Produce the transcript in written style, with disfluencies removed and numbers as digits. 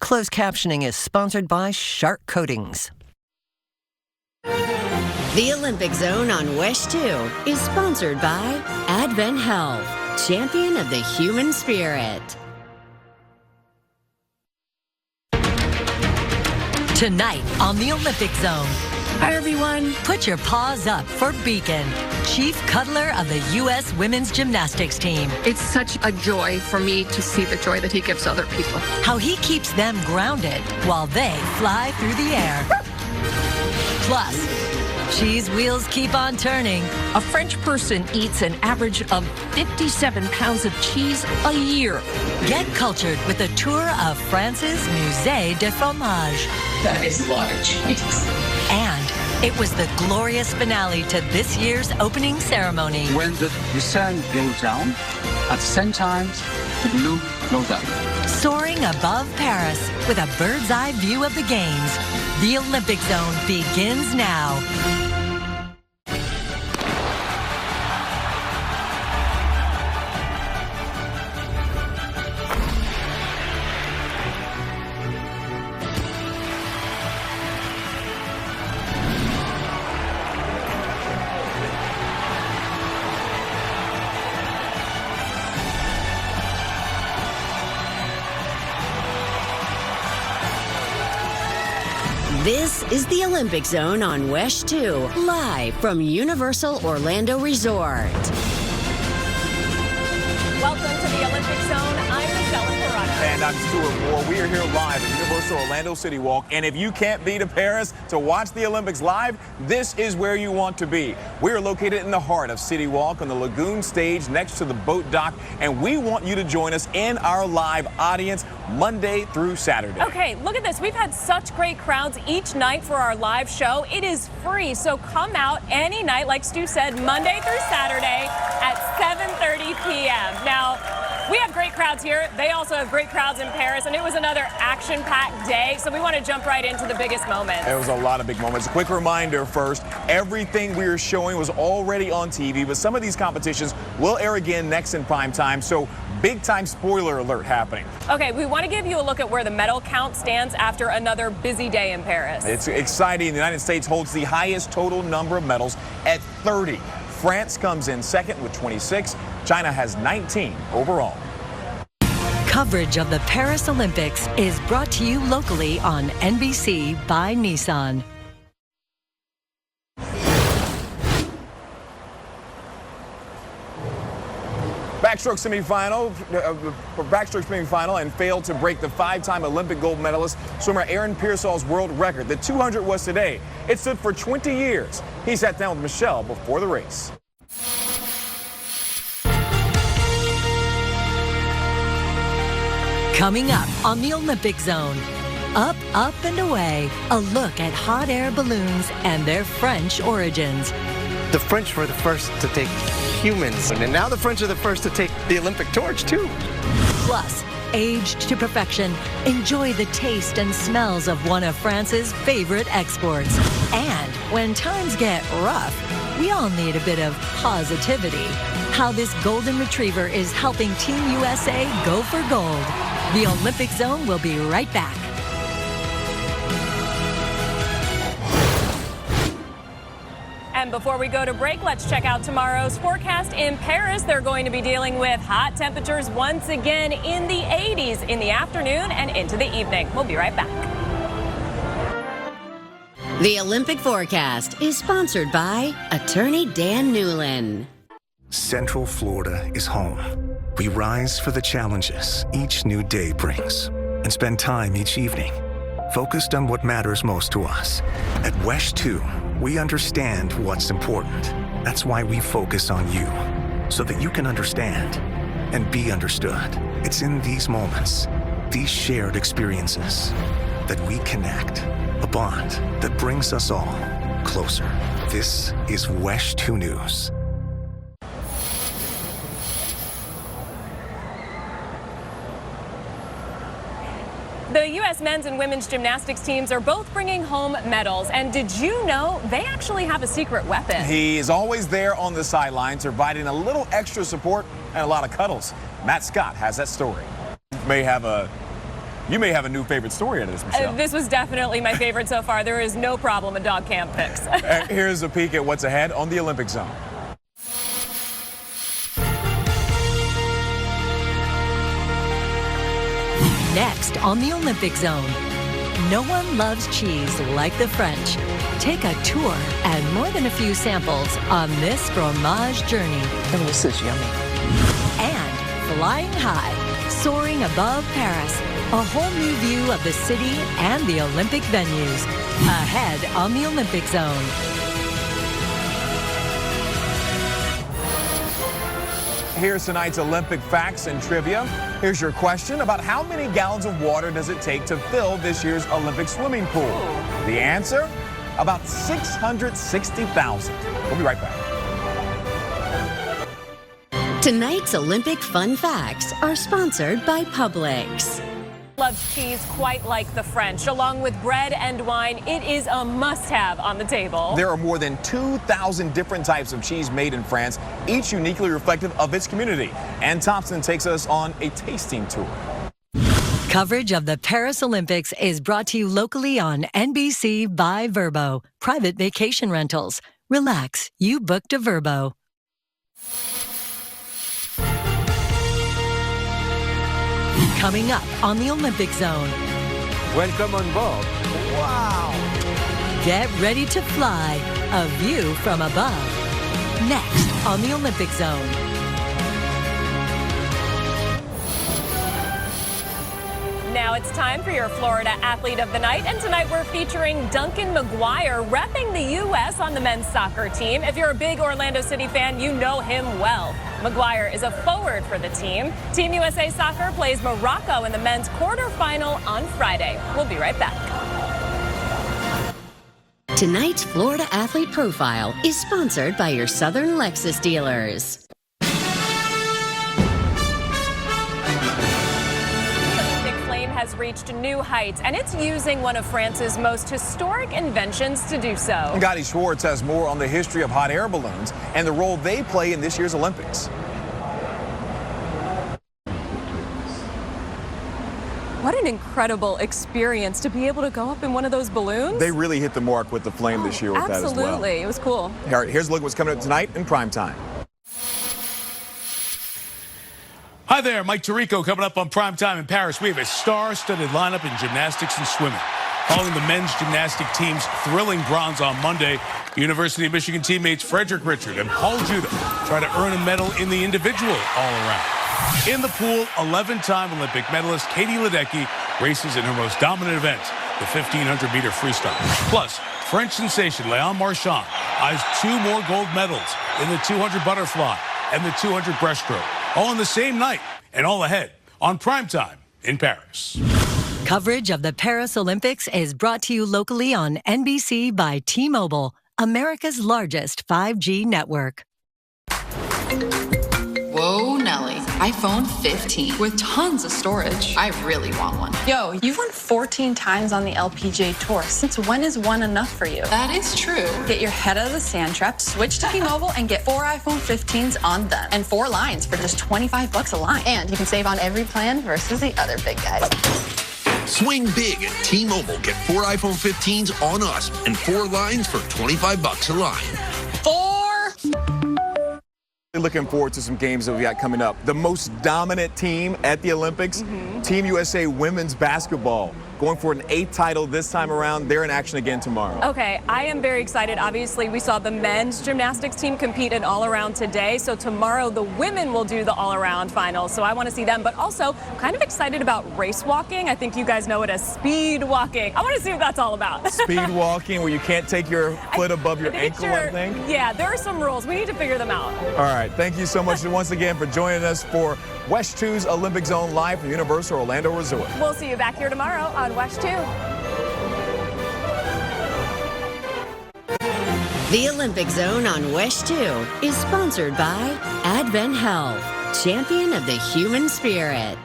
Closed captioning is sponsored by Shark Coatings. The Olympic Zone on WESH 2 is sponsored by Advent Health, champion of the human spirit. Tonight on the Olympic Zone. Hi, everyone. Put your paws up for Beacon, chief cuddler of the U.S. women's gymnastics team. It's such a joy for me to see the joy that he gives other people. How he keeps them grounded while they fly through the air. Plus, cheese wheels keep on turning. A French person eats an average of 57 pounds of cheese a year. Get cultured with a tour of France's Musée de Fromage. That is a lot of cheese. And it was the glorious finale to this year's opening ceremony. When the sun goes down, at the same time, the blue goes up. Soaring above Paris with a bird's eye view of the games, the Olympic Zone begins now. This is the Olympic Zone on WESH 2, live from Universal Orlando Resort. Welcome to the Olympic Zone. I'm Michelle Corrado. And I'm Stuart Moore. We are here live at Universal Orlando City Walk. And if you can't be to Paris to watch the Olympics live, this is where you want to be. We are located in the heart of City Walk on the Lagoon stage next to the boat dock. And we want you to join us in our live audience Monday through Saturday. Okay, look at this. We've had such great crowds each night for our live show. It is free, so come out any night, like Stu said, Monday through Saturday at 7:30 p.m. Now, we have great crowds here. They also have great crowds in Paris, and it was another action-packed day, so we want to jump right into the biggest moments. It was a lot of big moments. A quick reminder first, everything we are showing was already on TV, but some of these competitions will air again next in prime time, so big-time spoiler alert happening. Okay, we want to give you a look at where the medal count stands after another busy day in Paris. It's exciting. The United States holds the highest total number of medals at 30. France comes in second with 26. China has 19 overall. Coverage of the Paris Olympics is brought to you locally on NBC by Nissan. Backstroke semifinal and failed to break the five-time Olympic gold medalist swimmer Aaron Pearsall's world record. The 200 was today. It stood for 20 years. He sat down with Michelle before the race. Coming up on the Olympic Zone. Up, up, and away. A look at hot air balloons and their French origins. The French were the first to take humans, and now the French are the first to take the Olympic torch, too. Plus, aged to perfection, enjoy the taste and smells of one of France's favorite exports. And when times get rough, we all need a bit of positivity. How this golden retriever is helping Team USA go for gold. The Olympic Zone will be right back. And before we go to break, let's check out tomorrow's forecast in Paris. They're going to be dealing with hot temperatures once again in the 80s in the afternoon and into the evening. We'll be right back. The Olympic forecast is sponsored by Attorney Dan Newlin. Central Florida is home. We rise for the challenges each new day brings and spend time each evening focused on what matters most to us. At WESH 2, we understand what's important. That's why we focus on you, so that you can understand and be understood. It's in these moments, these shared experiences, that we connect, a bond that brings us all closer. This is WESH 2 News. The U.S. men's and women's gymnastics teams are both bringing home medals. And did you know they actually have a secret weapon? He is always there on the sidelines, providing a little extra support and a lot of cuddles. Matt Scott has that story. May have a You may have a new favorite story out of this, Michelle. This was definitely my favorite so far. There is no problem with dog camp picks. Here's a peek at what's ahead on the Olympic Zone. Next on the Olympic Zone, no one loves cheese like the French. Take a tour and more than a few samples on this fromage journey. Oh, this is yummy. And flying high, soaring above Paris, a whole new view of the city and the Olympic venues. Ahead on the Olympic Zone. Here's tonight's Olympic facts and trivia. Here's your question about how many gallons of water does it take to fill this year's Olympic swimming pool? The answer? About 660,000. We'll be right back. Tonight's Olympic fun facts are sponsored by Publix. Loves cheese quite like the French. Along with bread and wine, it is a must-have on the table. There are more than 2,000 different types of cheese made in France, each uniquely reflective of its community. Ann Thompson takes us on a tasting tour. Coverage of the Paris Olympics is brought to you locally on NBC by Verbo, private vacation rentals. Relax, you booked a Verbo. Coming up on the Olympic Zone. Welcome on board. Wow! Get ready to fly, a view from above. Next on the Olympic Zone. Now it's time for your Florida Athlete of the Night, and tonight we're featuring Duncan McGuire, repping the U.S. on the men's soccer team. If you're a big Orlando City fan, you know him well. McGuire is a forward for the team. Team USA Soccer plays Morocco in the men's quarterfinal on Friday. We'll be right back. Tonight's Florida Athlete Profile is sponsored by your Southern Lexus dealers. Has reached new heights, and it's using one of France's most historic inventions to do so. Gotti Schwartz has more on the history of hot air balloons and the role they play in this year's Olympics. What an incredible experience to be able to go up in one of those balloons. They really hit the mark with the flame this year with that as well. Absolutely, it was cool. All right, here's a look at what's coming up tonight in prime time. Hi there, Mike Tirico coming up on Primetime in Paris. We have a star-studded lineup in gymnastics and swimming. Following the men's gymnastic team's thrilling bronze on Monday, University of Michigan teammates Frederick Richard and Paul Judah try to earn a medal in the individual all-around. In the pool, 11-time Olympic medalist Katie Ledecky races in her most dominant event, the 1,500-meter freestyle. Plus, French sensation Léon Marchand eyes 2 more gold medals in the 200 butterfly and the 200 breaststroke. All on the same night and all ahead on Primetime in Paris. Coverage of the Paris Olympics is brought to you locally on NBC by T-Mobile, America's largest 5G network. Whoa, Nelly. iPhone 15 with tons of storage. I really want one. Yo, you've won 14 times on the LPGA Tour. Since when is one enough for you? That is true. Get your head out of the sand trap, switch to T-Mobile, and get 4 iPhone 15s on them. And 4 lines for just $25 a line. And you can save on every plan versus the other big guys. Swing big at T-Mobile. Get 4 iPhone 15s on us and 4 lines for $25 a line. 4! Looking forward to some games that we got coming up. The most dominant team at the Olympics, Team USA women's basketball, going for an 8th title this time around. They're in action again tomorrow. Okay, I am very excited. Obviously, we saw the men's gymnastics team compete in all-around today. So tomorrow, the women will do the all-around finals. So I want to see them. But also, kind of excited about race walking. I think you guys know it as speed walking. I want to see what that's all about. Speed walking, where you can't take your foot above your ankle, I think? Yeah, there are some rules. We need to figure them out. All right, thank you so much once again for joining us for WESH 2's Olympic Zone live from Universal Orlando Resort. We'll see you back here tomorrow on WESH 2. The Olympic Zone on WESH 2 is sponsored by Advent Health, champion of the human spirit.